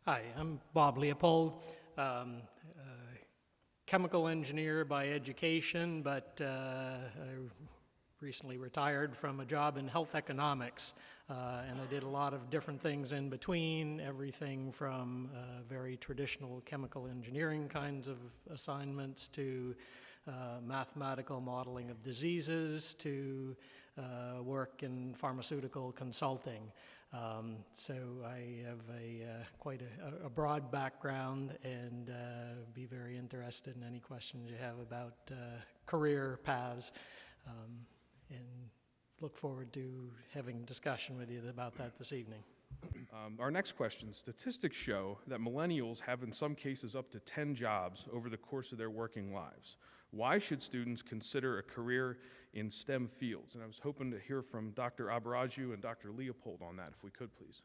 Hi, I'm Bob Leipold, chemical engineer by education, but I recently retired from a job in health economics, and I did a lot of different things in between, everything from very traditional chemical engineering kinds of assignments to mathematical modeling of diseases to work in pharmaceutical consulting. So I have quite a broad background and be very interested in any questions you have about career paths, and look forward to having discussion with you about that this evening. Our next question. Statistics show that millennials have in some cases up to 10 jobs over the course of their working lives. Why should students consider a career in STEM fields? And I was hoping to hear from Dr. Abaraju and Dr. Leipold on that, if we could, please.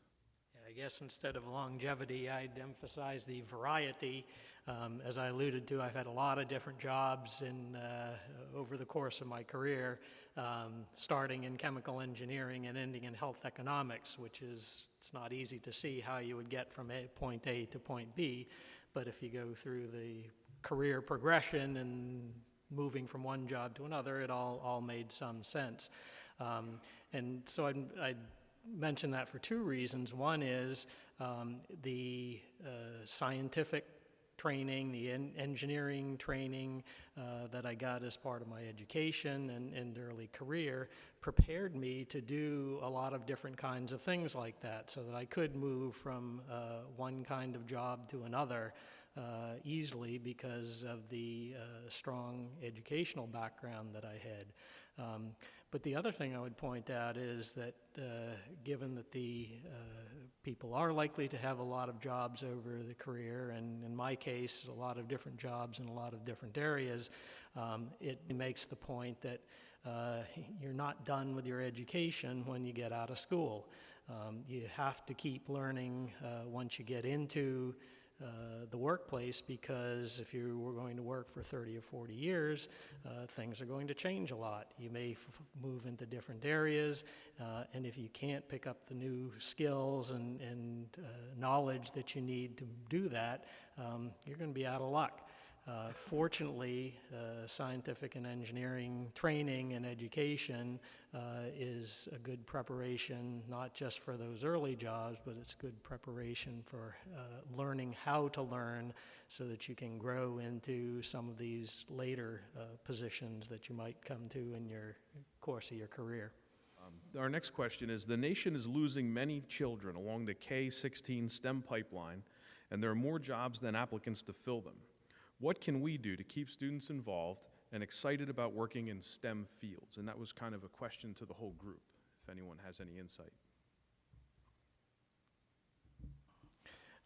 I guess instead of longevity, I'd emphasize the variety. As I alluded to, I've had a lot of different jobs over the course of my career, starting in chemical engineering and ending in health economics, it's not easy to see how you would get from point A to point B, but if you go through the career progression and moving from one job to another, it all made some sense. And so I'd mention that for two reasons. One is the scientific training, the engineering training that I got as part of my education and early career prepared me to do a lot of different kinds of things like that, so that I could move from one kind of job to another easily because of the strong educational background that I had. But the other thing I would point out is that given that the people are likely to have a lot of jobs over the career, and in my case, a lot of different jobs in a lot of different areas, it makes the point that you're not done with your education when you get out of school. You have to keep learning once you get into the workplace, because if you were going to work for 30 or 40 years, things are going to change a lot. You may move into different areas, and if you can't pick up the new skills and knowledge that you need to do that, you're going to be out of luck. Fortunately, scientific and engineering training and education is a good preparation, not just for those early jobs, but it's good preparation for learning how to learn so that you can grow into some of these later positions that you might come to in your course of your career. Our next question is, the nation is losing many children along the K-16 STEM pipeline, and there are more jobs than applicants to fill them. What can we do to keep students involved and excited about working in STEM fields? And that was kind of a question to the whole group, if anyone has any insight.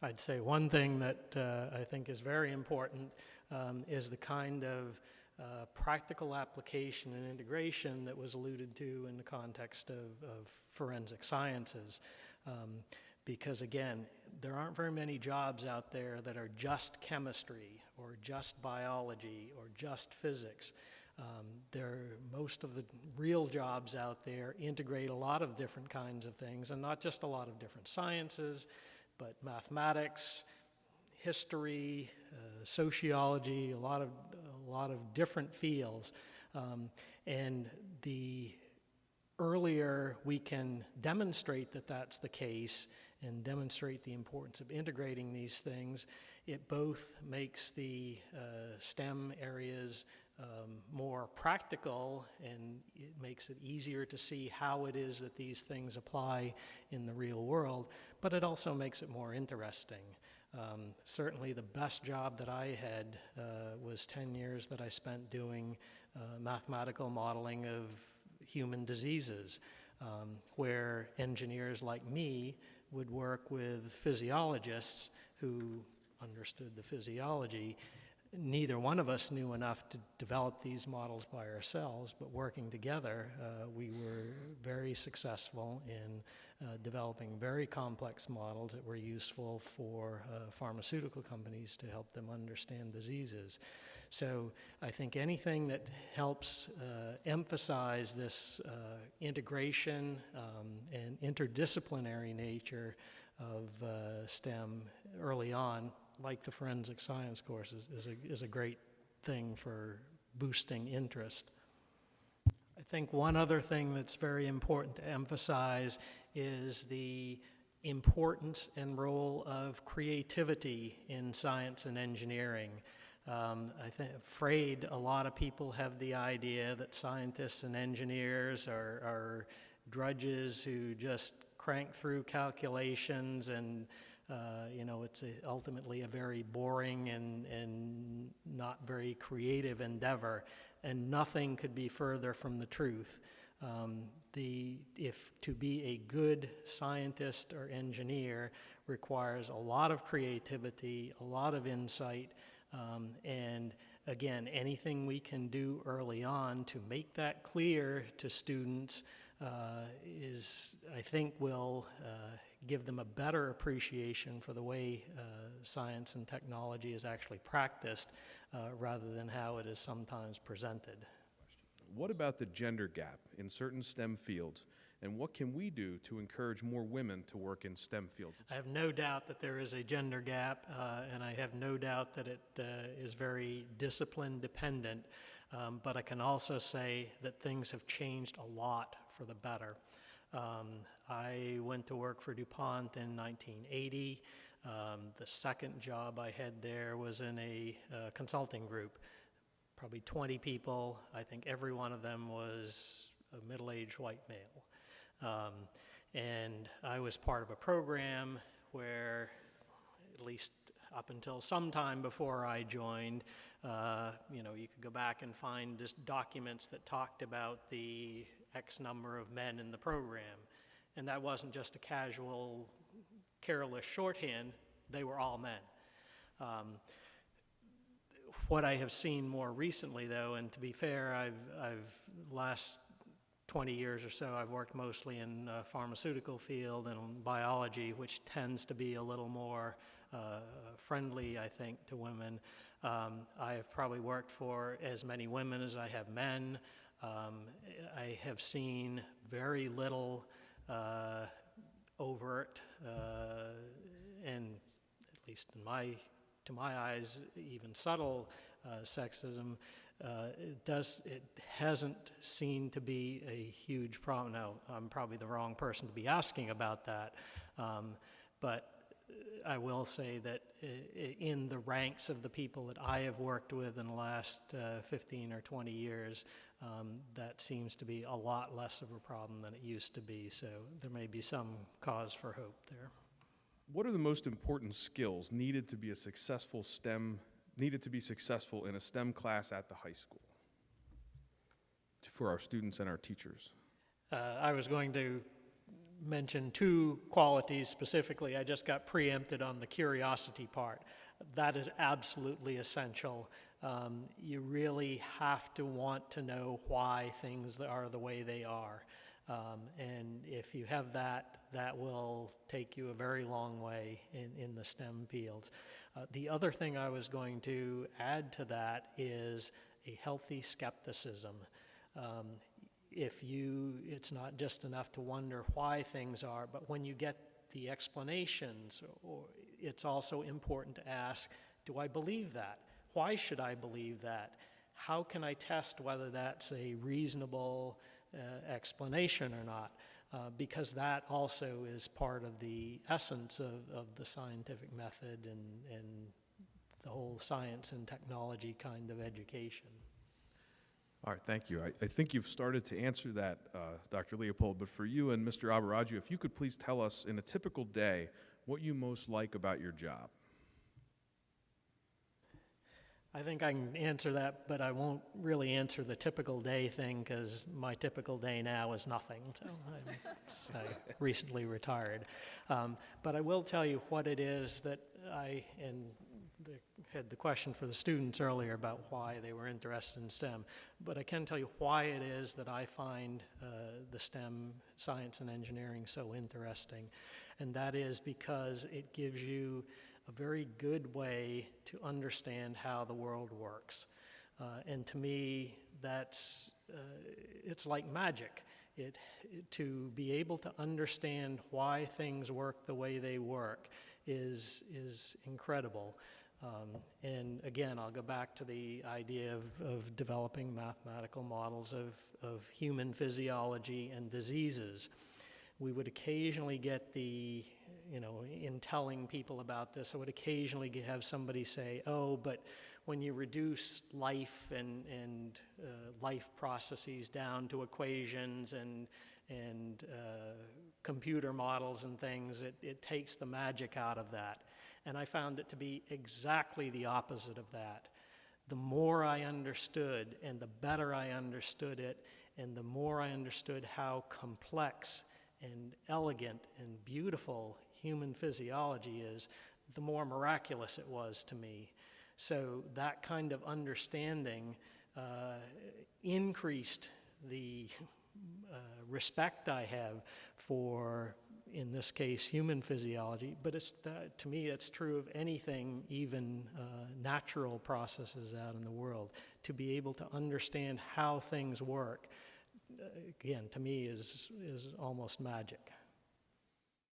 I'd say one thing that I think is very important is the kind of practical application and integration that was alluded to in the context of forensic sciences. Because again, there aren't very many jobs out there that are just chemistry or just biology or just physics. Most of the real jobs out there integrate a lot of different kinds of things, and not just a lot of different sciences, but mathematics, history, sociology, a lot of different fields. And the earlier we can demonstrate that that's the case and demonstrate the importance of integrating these things, it both makes the STEM areas more practical, and it makes it easier to see how it is that these things apply in the real world, but it also makes it more interesting. Certainly the best job that I had was 10 years that I spent doing mathematical modeling of human diseases, where engineers like me would work with physiologists who understood the physiology. Neither one of us knew enough to develop these models by ourselves, but working together, we were very successful in developing very complex models that were useful for pharmaceutical companies to help them understand diseases. So I think anything that helps emphasize this integration and interdisciplinary nature of STEM early on, like the forensic science courses, is a great thing for boosting interest. I think one other thing that's very important to emphasize is the importance and role of creativity in science and engineering. Afraid a lot of people have the idea that scientists and engineers are drudges who just crank through calculations, and it's ultimately a very boring and not very creative endeavor, and nothing could be further from the truth. If to be a good scientist or engineer requires a lot of creativity, a lot of insight, and again, anything we can do early on to make that clear to students I think will give them a better appreciation for the way science and technology is actually practiced rather than how it is sometimes presented. What about the gender gap in certain STEM fields, and what can we do to encourage more women to work in STEM fields? I have no doubt that there is a gender gap, and I have no doubt that it is very discipline dependent, but I can also say that things have changed a lot for the better. I went to work for DuPont in 1980. The second job I had there was in a consulting group. Probably 20 people. I think every one of them was a middle-aged white male. And I was part of a program where, at least up until some time before I joined, you could go back and find just documents that talked about the X number of men in the program. And that wasn't just a casual, careless shorthand. They were all men. What I have seen more recently, though, and to be fair, I've last 20 years or so, I've worked mostly in pharmaceutical field and biology, which tends to be a little more friendly, I think, to women. I have probably worked for as many women as I have men. I have seen very little overt and, at least to my eyes, even subtle sexism. It hasn't seemed to be a huge problem. Now, I'm probably the wrong person to be asking about that, but I will say that in the ranks of the people that I have worked with in the last 15 or 20 years, that seems to be a lot less of a problem than it used to be, so there may be some cause for hope there. What are the most important skills needed to be successful in a STEM class at the high school for our students and our teachers? I was going to mention two qualities specifically. I just got preempted on the curiosity part. That is absolutely essential. You really have to want to know why things are the way they are. And if you have that, that will take you a very long way in the STEM fields. The other thing I was going to add to that is a healthy skepticism. It's not just enough to wonder why things are, but when you get the explanations, it's also important to ask, do I believe that? Why should I believe that? How can I test whether that's a reasonable explanation or not? Because that also is part of the essence of the scientific method and the whole science and technology kind of education. All right, thank you. I think you've started to answer that, Dr. Leipold, but for you and Mr. Abaraju, if you could please tell us in a typical day what you most like about your job. I think I can answer that, but I won't really answer the typical day thing because my typical day now is nothing. So I recently retired. But I will tell you what it is that had the question for the students earlier about why they were interested in STEM, but I can tell you why it is that I find the STEM, science and engineering, so interesting, and that is because it gives you a very good way to understand how the world works. And to me, it's like magic. To be able to understand why things work the way they work is incredible. And again, I'll go back to the idea of developing mathematical models of human physiology and diseases. We would occasionally get in telling people about this, I would occasionally have somebody say, oh, but when you reduce life and life processes down to equations and computer models and things, it takes the magic out of that. And I found it to be exactly the opposite of that. The more I understood and the better I understood it, and the more I understood how complex and elegant and beautiful human physiology is, the more miraculous it was to me. So that kind of understanding increased the respect I have for, in this case, human physiology, but to me it's true of anything, even natural processes out in the world. To be able to understand how things work, again, to me is almost magic.